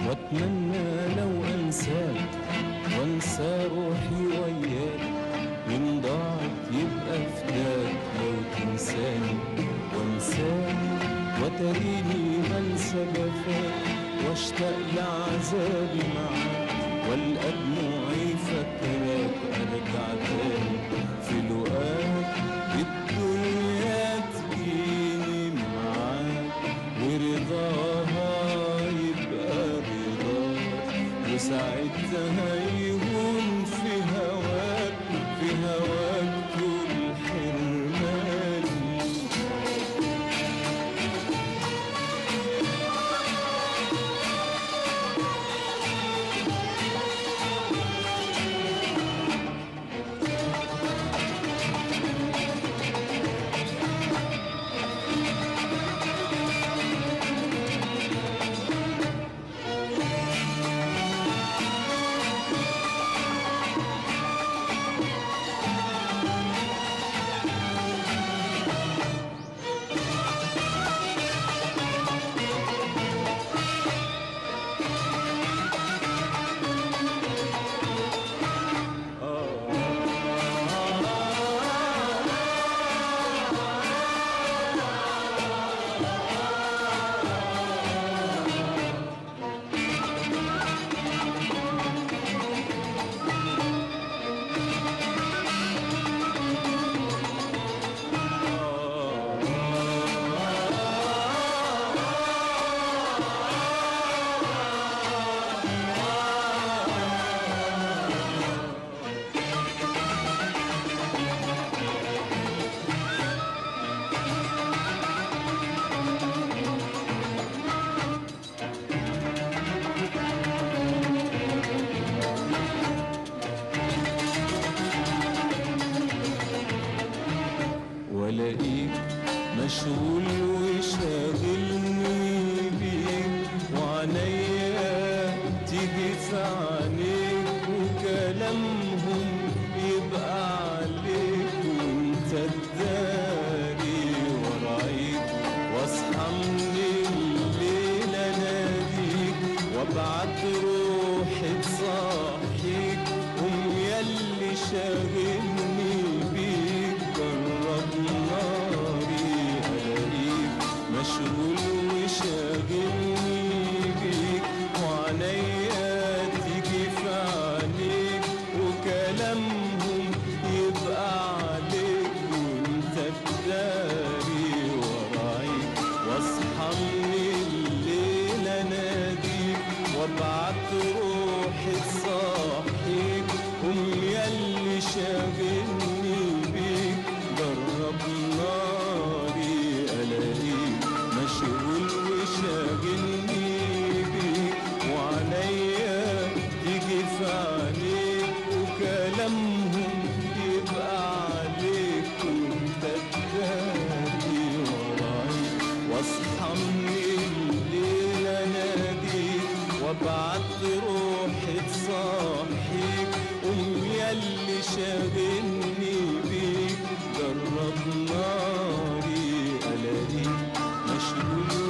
واتمنى لو انساك وانسى روحي وياك، من ضاعت يبقى فداك لو تنساني وانساك، وتريني بنسى جفاك واشتاق لعذابي معاك، والقى دموعي فاكراك ارجع تاني في لقاك، الدنيا تجيني معاك ورضاها يبقى رضاك، وساعتها يهون في هواك طول حرماني. والاقيك مشغول وشاغلني بيك، وعنيا تيجي في عينيك وكلامهم يبقى عليك، وانت تداري ورايك، واصحى من الليل اناديك وابعت روحي تصحيك، قوم ياللي شاغلني بيك جرب ناري، الاقيك مشغول وشاغلني بيك، وعنيا تيجي في عينيك وكلامهم يبقى عليك، وانت تداري ورايك، واصحى من الليل اناديك وابعت روحي تصحيك، قوم ياللي شاغلني بيك جرب ناري، الاقيك مشغول وشاغلني بيك، وعنيا تيجي في عينيك وكلامهم يبقى عليك، وانت تداري ورايك، واصحى من الليل اناديك وابعت روحي تصحيك، قوم ياللي شاغلني بيك جرب ناري، الاقيك مشغول